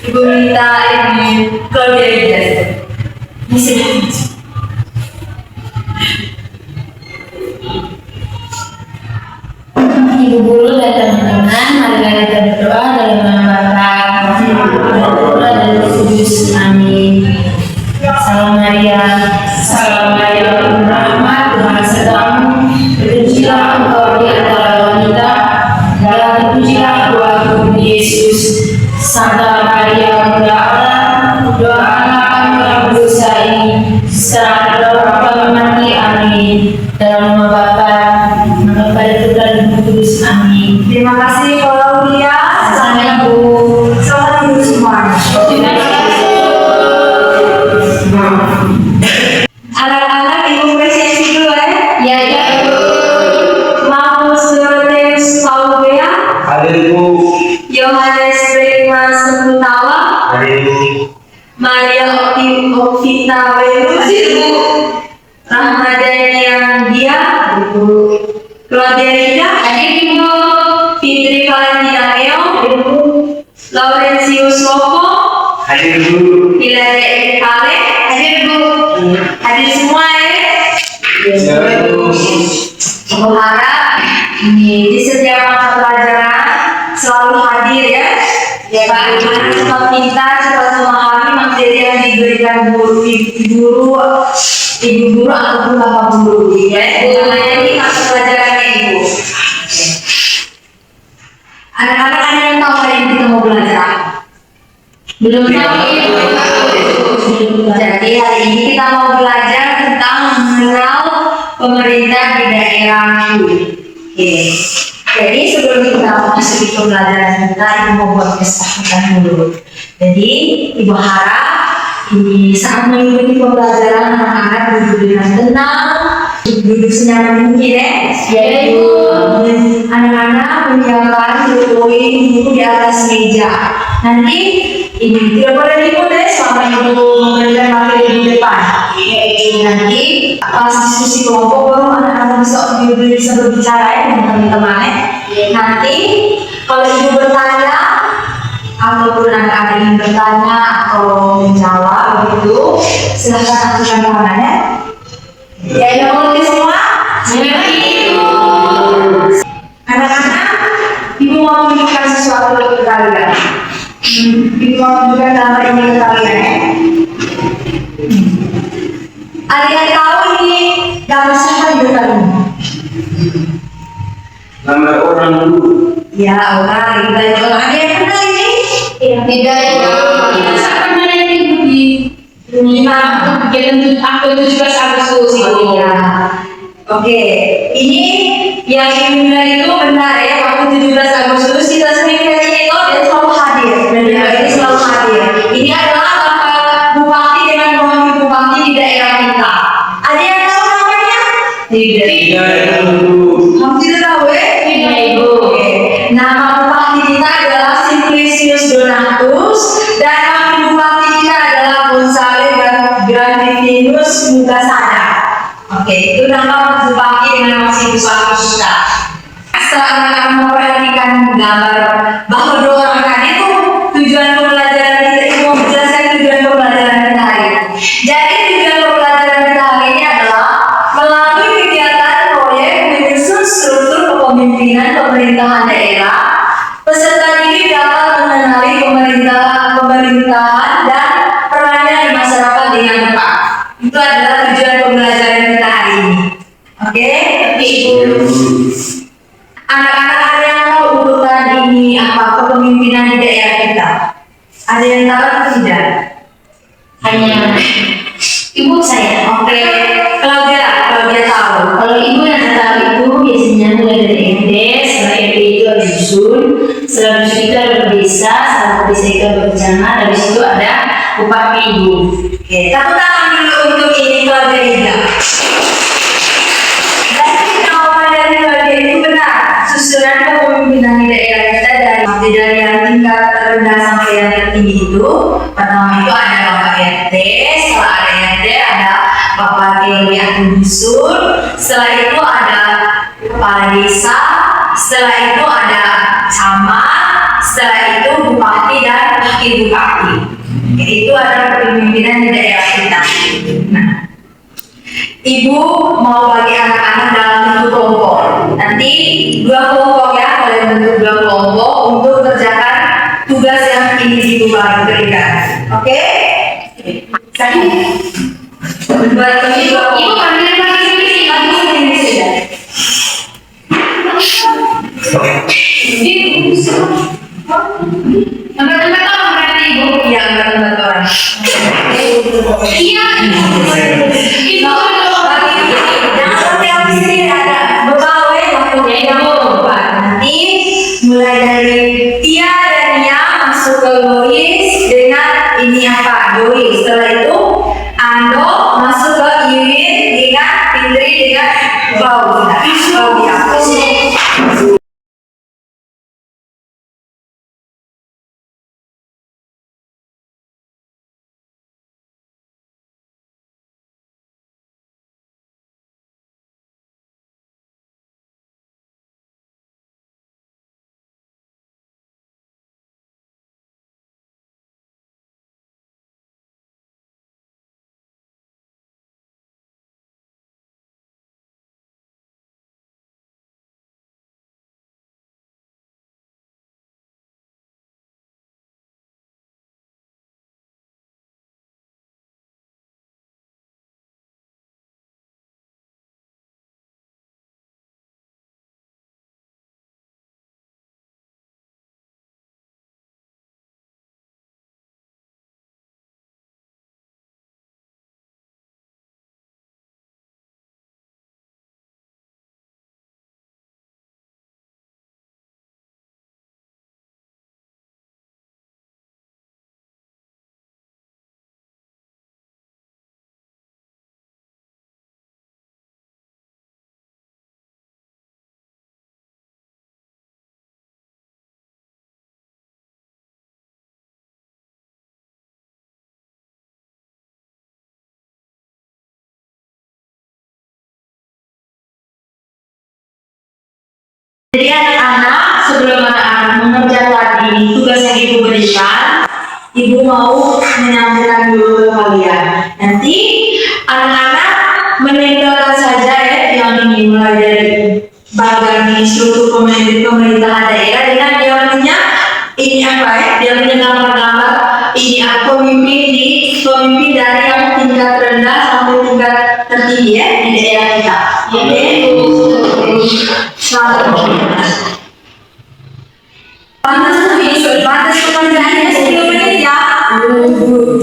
Ibu minta ini Claudia Ida. Ibu guru dan teman-teman, mari kita berdoa dalam nama Bapa dan Yesus. Amin. Salam Maria, salam Maria, penuh rahmat, Tuhan sertamu. Terpujilah engkau di antara wanita, dan terpujilah buah tubuh Yesus. Santa Maria, Bunda Allah, doakanlah kami orang berdosa ini, sekarang dan waktu kami mati. Amin. Dalam nama Bapa, nama Pada Putra dan Roh Kudus. Amin. Terima kasih Claudia, sama Ibu. Selamat tidur semua. Anak-anak Ibu presisi dulu ya. Ya, ya. Markus Dorotheus Paulea, Ada Ibu. Yohanes Bregman Semputawa, Ada Ibu. Maria Okvita Werus, Rahmadani yang dia, Claudia Ida, Ibu. Fitri Valentina Leo, Laurentius Lopo, Ada Ibu. Hilary Kale, Ibu. hadir semua ya. Ibu. Aku harap ini di setiap mata pelajaran selalu hadir ya. Ya bagaimana cepat pintar, cepat memahami materi yang diberikan ibu guru ataupun bapak guru ya. Namanya ini mata pelajarannya ibu. Anak-anak ada yang tahu hari ini kita mau belajar? Belum tahu Ibu. Jadi hari ini kita mau belajar tentang mengenal pemerintah di daerah. Oke. Jadi sebelum kita masuk ke pembelajaran kita, Ibu mau buat kesepakatan dulu. Jadi Ibu harap ini saat mengikuti pembelajaran anak-anak duduk dengan tenang, duduk senyaman mungkin ya. Ibu. Anak-anak menyiapkan poin buku di atas meja. Nanti ini tidak boleh diputar selama Ibu memberikan materi di depan. Nanti pas diskusi kelompok baru anak-anak bisa berbicara ya dengan teman-teman ya. Nanti kalau Ibu bertanya ataupun anak-anak ingin bertanya atau menjawab begitu, silahkan angkat tangannya. Ya, yang mengerti semua? Ibu. Anak-anak, Ibu mau menunjukkan sesuatu ke kalian. Ibu mau menunjukkan gambar ini ke kalian ya. Ada yang tahu ini gambar siapa di depan ini? Gambar orang dulu. Ya, orang. Ada yang kenal ini? Tidak Ibu. Kita pernah Ibu di kegiatan aku 17 Agustus Ibu. Iya. Oke, ini yang Imina itu benar ya, waktu 17 Agustus kita sering kalinya itu dia selalu hadir dan dia ini selalu hadir. Ini adalah Bapak Bupati dengan wakil Bupati di daerah kita. Ada yang tahu namanya? Tidak. Tidak Ibu. Kamu tidak tahu ya? Tidak Ibu. Oke, nama Bupati kita adalah Simplicius Donatus dan wakil Bupati kita adalah Gonzales Grandivinus Mugasada. Oke, itu nama bupati dengan masih besar kita. Setelah anak-anak memperhatikan gambar bahwa dua orang tadi itu tujuan pembelajaran kita, itu mau menjelaskan tujuan pembelajaran kita hari ini. Jadi tujuan pembelajaran kita hari ini adalah melalui kegiatan proyek menyusun struktur kepemimpinan pemerintahan pemerintahan daerah, peserta didik dapat mengenali pemerintahan dan perannya di masyarakat dengan tepat. Itu adalah tujuan pembelajaran kita hari ini. Oke, Ibu. Anak-anak ada yang tahu urutan ini apa kepemimpinan di daerah kita? Ada yang tahu atau tidak? Hanya ibu saya. Oke, Claudia tahu. Kalau ibu yang tahu itu biasanya mulai dari RT, setelah RT itu ada dusun, setelah dusun itu ada desa, setelah desa itu ada bencana, habis itu ada bupati ibu. Oke, tepuk tangan dulu untuk ini Claudia Ida. Jadi jawaban dari Claudia itu benar. Susunan kepemimpinan di daerah kita dari yang tingkat terendah sampai yang tertinggi itu, pertama itu ada Bapak RT, setelah ada RT ada Bapak Teori atau dusun, setelah itu ada kepala desa, setelah itu ada camat, setelah itu bupati dan wakil bupati. Itu adalah kepemimpinan di daerah kita. Nah, Ibu mau bagi anak-anak dalam bentuk kelompok. Nanti 2 kelompok ya, kalian bentuk 2 kelompok untuk kerjakan tugas yang ini Ibu berikan. Oke? Tadi buat ibu panggil lagi sini, ibu sini saja. Tempat-tempat orang berarti ibu yang tempat orang. Iya. Ibu jangan sampai habis ini ada berbau waktunya ibu. Nanti mulai dari Tia dan Nia masuk ke Lois dengan ini apa Joy. Setelah itu Ando masuk ke Irin dengan Fitri dengan Bau. Bau ya. Jadi anak-anak, sebelum anak-anak mengerjakan ini tugas yang ibu berikan, ibu mau menyampaikan dulu ke kalian. Nanti anak-anak meninggalkan saja ya yang ini mulai dari bagian di struktur pemerintahan daerah dengan dia punya ini apa ya? Dia punya gambar-gambar ini pemimpin dari yang tingkat rendah sampai tingkat tertinggi ya di daerah kita. Oke. Batas pengerjaannya 10 menit ya.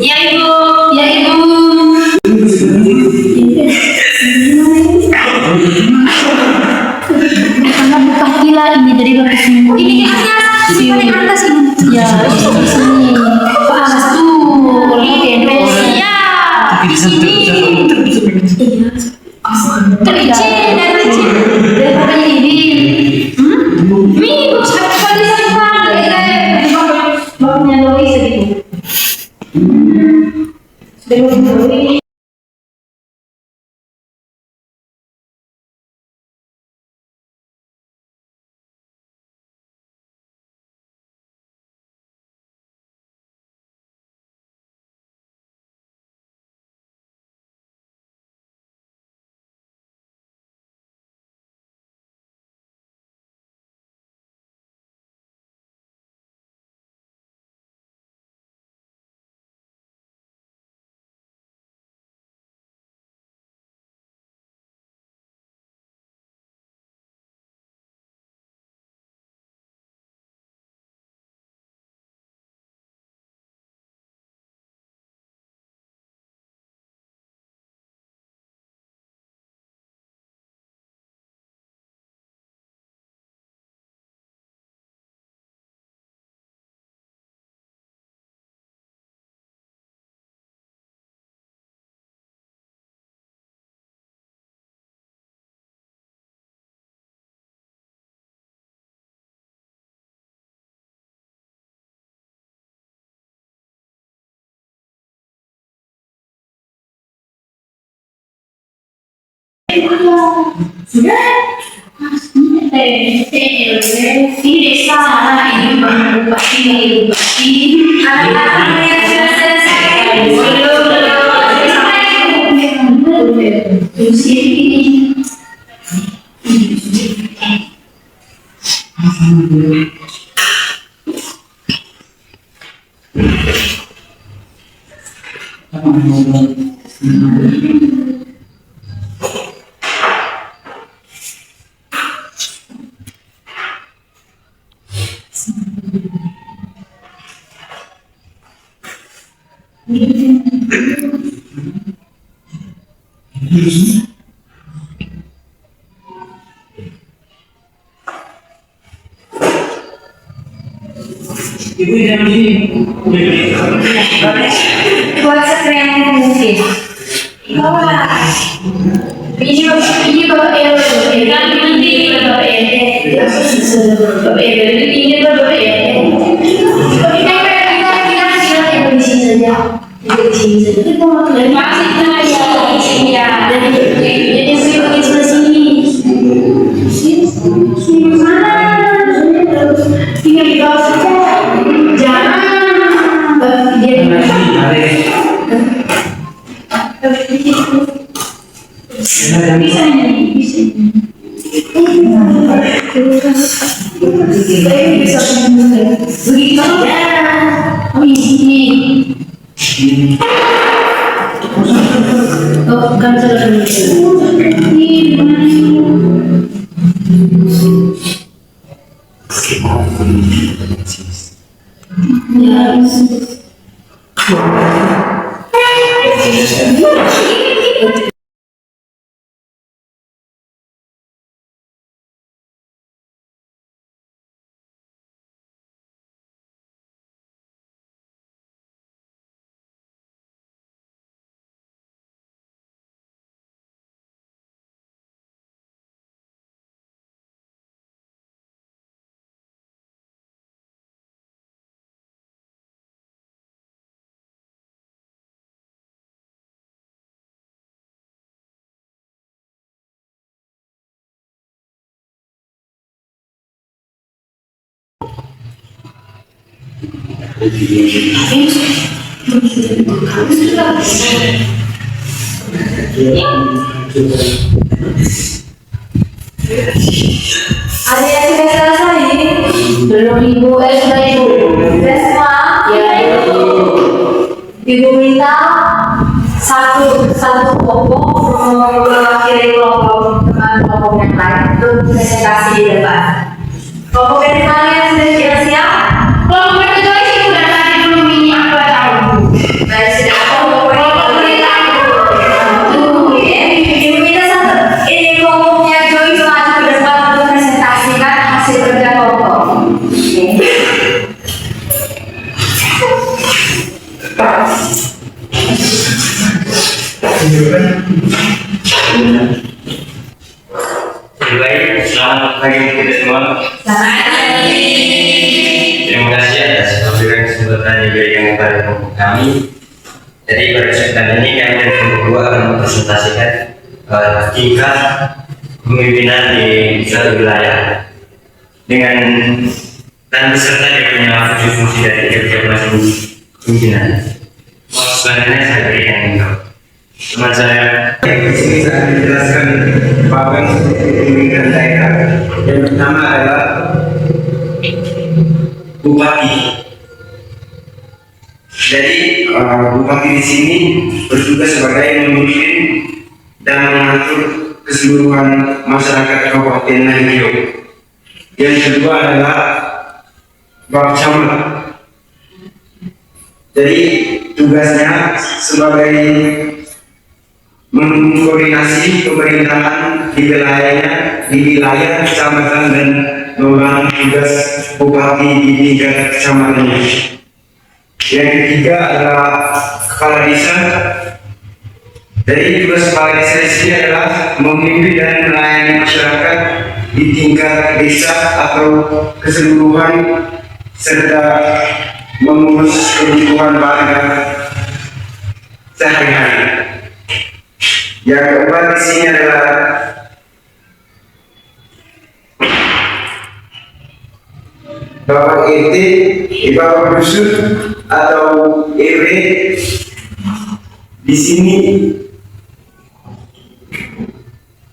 Ya ibu, ya ibu. Karena buka gila ini dari batas ini. Ini paling atas ini. Ya, di sini. Pas tuh, ini Ya. terlicin dan licin. Daripada ini. Minggu sekali bapaknya Lois sedikit. Dengan Sudah. Ini desa, ini bupati, ini bupati. Anak-anak yang sudah selesai. Ibu yang ini. Buat sekreatif mungkin. Ini bapak yang kan nanti bapak yang bapak yang ini bapak yang kita di sini saja. Di sini saja. Terima kasih ya. Dan jadi sini sini mana? Tinggal di bawah saja. Jangan bisa ini. Begitu ya. Oh ini. Oh kan Ada yang sudah selesai? belum ibu, sudah ibu. Sudah semua? Ya ibu. Ibu minta satu kelompok mewakili kelompok teman kelompok yang lain untuk presentasi di depan. Kelompok dari kalian sudah siap? Kalau begitu aja udah tadi belum ini apa tahu. Baik, sudah kelompok Ibu minta satu. Ini kelompoknya Joyce maju ke depan untuk presentasikan hasil kerja kelompok. Baik, selamat pagi kita semua. Terima kasih atas pemberian kesempatan yang diberikan kepada kami. Jadi pada kesempatan ini kami dari kelompok 2 akan mempresentasikan tingkat kepemimpinan di suatu wilayah dengan dan beserta dia punya fungsi-fungsi dari tiap masing-masing pimpinan. Sebenarnya saya berikan untuk teman saya. Di sini saya akan menjelaskan bagian pemimpinan daerah. Yang pertama adalah bupati. Jadi bupati di sini bertugas sebagai memimpin dan mengatur keseluruhan masyarakat Kabupaten Nanggung. Yang kedua adalah Bap Camat. Jadi tugasnya sebagai mengkoordinasi pemerintahan di wilayah kecamatan dan membantu tugas bupati di tingkat kecamatannya. Yang ketiga adalah kepala desa. Jadi tugas kepala desa di sini adalah memimpin dan melayani masyarakat di tingkat desa atau keseluruhan serta mengurus kebutuhan warga sehari-hari. Yang keempat di sini adalah Bapak RT, Bapak Dusun atau RW. Di sini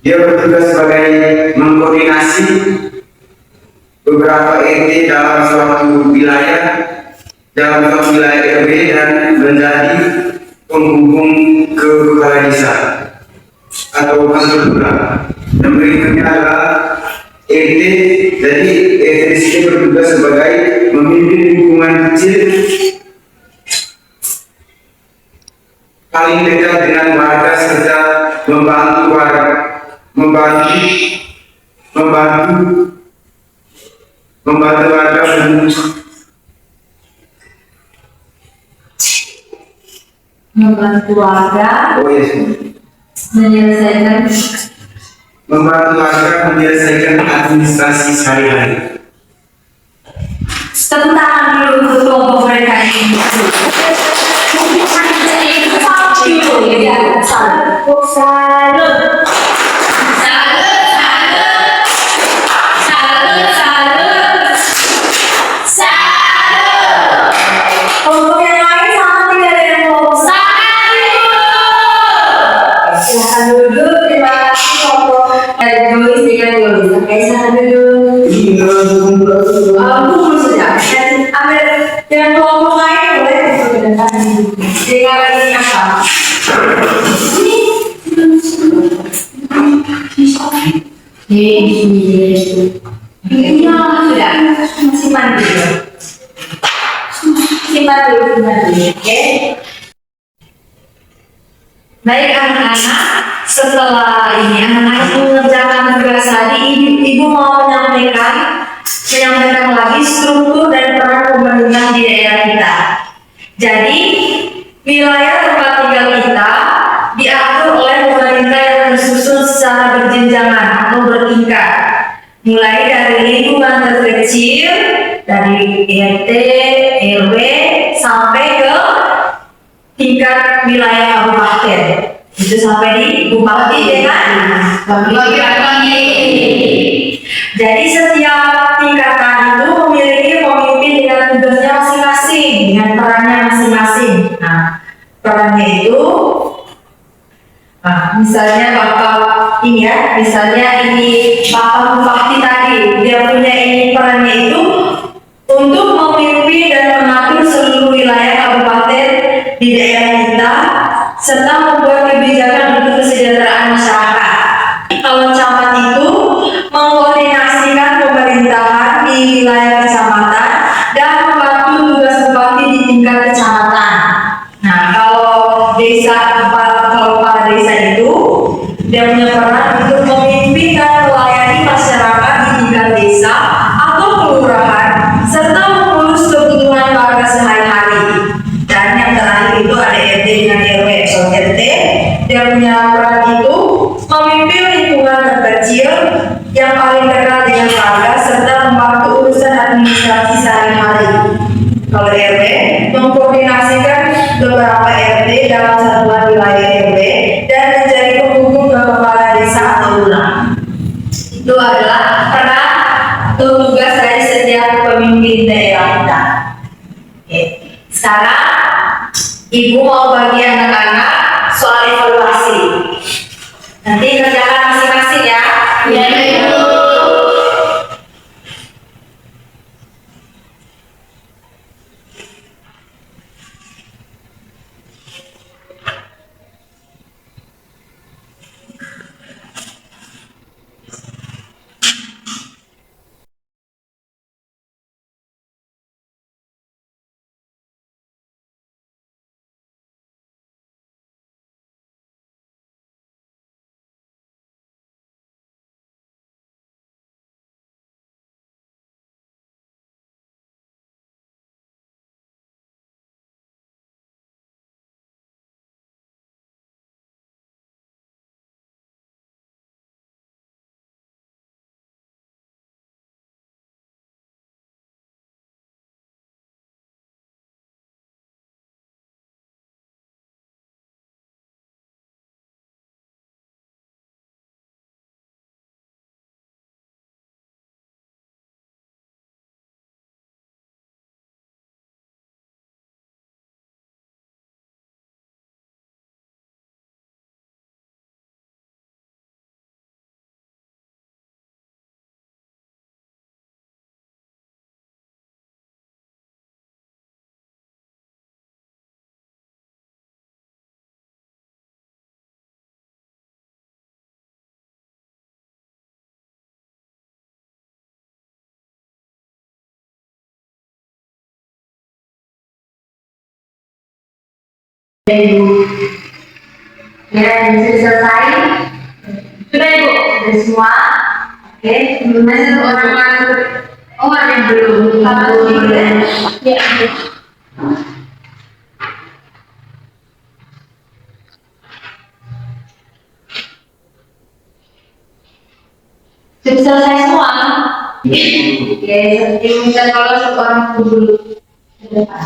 dia bertugas sebagai mengkoordinasi beberapa RT dalam suatu wilayah, RW, dan menjadi penghubung ke kepala desa atau kantor lurah. Dan berikutnya adalah RT. Jadi RT di sini bertugas sebagai memimpin lingkungan kecil paling dekat dengan warga serta membantu warga Membantu warga oh yes, menyelesaikan membantu warga menyelesaikan administrasi sehari-hari. tepuk tangan dulu untuk kelompok mereka ini. Salut. Salut. Kelompok yang lain sama tidak ada yang mau silahkan duduk. Terima kasih kelompok Joyce dengan Joyce. Oke, silahkan duduk. Kumpul saja. Dan ambil yang kelompok lain boleh kumpul ke depan. Dengan ini apa? Iya, sudah. Simpan dulu. Simpan dulu, oke? Baik anak-anak, setelah ini anak-anak mengerjakan tugas tadi, ibu mau menyampaikan lagi struktur dan peran pemerintah di daerah kita. Jadi, wilayah tempat tinggal kita diatur oleh pemerintah yang tersusun secara berjenjangan atau bertingkat. Mulai dari lingkungan terkecil, dari RT, RW, sampai ke tingkat wilayah kabupaten. Itu sampai di bupati dengan bupati. Jadi setiap tingkatan itu memiliki pemimpin dengan tugasnya masing-masing, dengan perannya masing-masing. Nah, perannya itu, misalnya bapak ini ya, misalnya ini bapak bupati tadi, dia punya ini perannya itu untuk memimpin dan mengatur seluruh wilayah kabupaten di daerah kita, serta membuat kebijakan untuk kesejahteraan masyarakat. Kalau camat itu mengkoordinasikan pemerintahan di wilayah kecamatan dan membantu tugas bupati di tingkat kecamatan. Nah, kalau kepala desa itu dia punya peran untuk memimpin dan melayani masyarakat di tingkat desa atau kelurahan serta mengurus kebutuhan warga sehari-hari. Dan yang terakhir itu ada RT dengan RW. So RT dia punya peran itu memimpin lingkungan terkecil yang paling dekat dengan warga serta membantu urusan administrasi sehari-hari. Kalau RW mengkoordinasikan beberapa RT dalam satuan wilayah RW dan menjadi penghubung ke kepala desa atau lurah. Itu adalah peran atau tugas dari setiap pemimpin daerah kita. Oke. Sekarang ibu mau bagi anak-anak soal evaluasi. Nanti kerjakan masing-masing ya. Ya, Ibu. Ya, sudah selesai. Sudah Ibu, sudah semua. Oke, masih satu orang masuk. Oh, ada yang belum. Kalau tidak, ya. Sudah selesai semua. Oke, Ibu minta tolong satu orang dulu ke depan.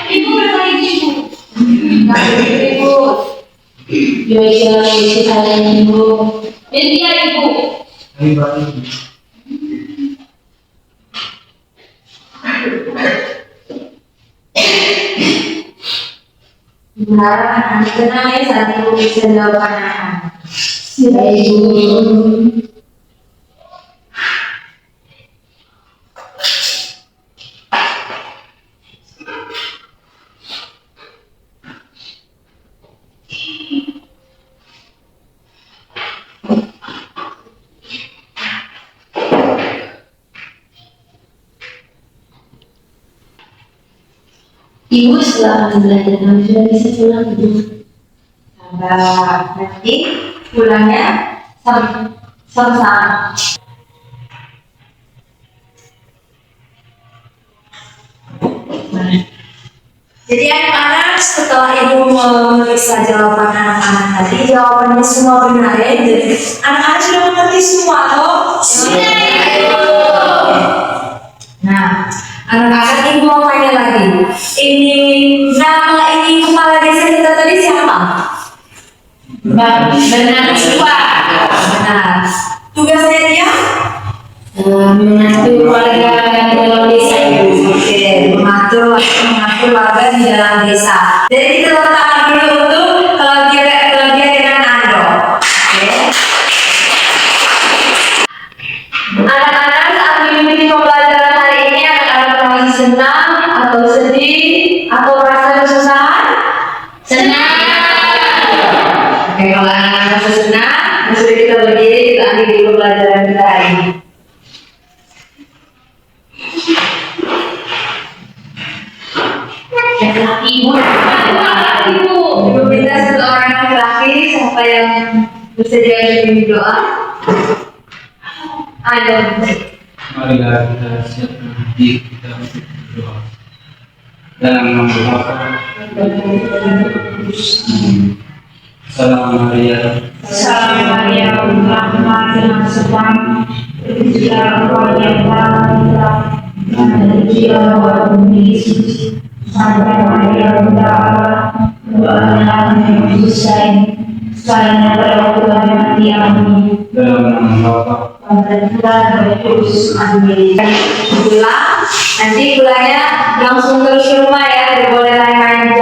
Ibu berlari Ibu. Ibu. Joyce isi kalian ibu. Jadi dia Ibu. Harap anak tenang ya saat Ibu bisa jawab anak. Ya ibu. Ibu setelah belajar sudah bisa pulang ibu. Sabar, nanti pulangnya sama-sama. Jadi anak-anak setelah Ibu memeriksa jawaban anak-anak tadi, jawabannya semua benar ya. Jadi anak-anak sudah mengerti semua toh? Nah, anak-anak Ibu mau tanya lagi. Ini nama ini kepala desa kita tadi siapa? Benar Pak. Benar. Tugasnya dia? Mengatur warga dalam desa ibu. Oke, mengatur warga di dalam desa. Jadi kita letakkan dulu untuk kelebihan dengan Ando. Oke. Anak-anak saat mengikuti pembelajaran hari ini, anak-anak merasa senang atau sedih atau merasa kesusahan? Senang. Oke, kalau anak-anak merasa senang, sudah kita berdiri, kita akhiri pembelajaran kita hari ini. Ibu minta satu orang laki-laki siapa yang bersedia untuk doa? Ada. Marilah kita siapkan hati kita untuk berdoa. Dalam nama Bapa dan Putra dan Roh Kudus. Amin. Salam Maria. Salam Maria, Rahmat dengan sertamu. Terpujilah Engkau di antara wanita, dan terpujilah buah Yesus. Santa Maria Bunda Allah, doakanlah kami yang susah ini, sekarang dan pada waktu kami mati. Amin. Dalam nama Bapa Dan Tuhan dan Roh Kudus. Amin. Pulang, nanti pulangnya langsung terus ke rumah ya, tidak boleh lain-lain.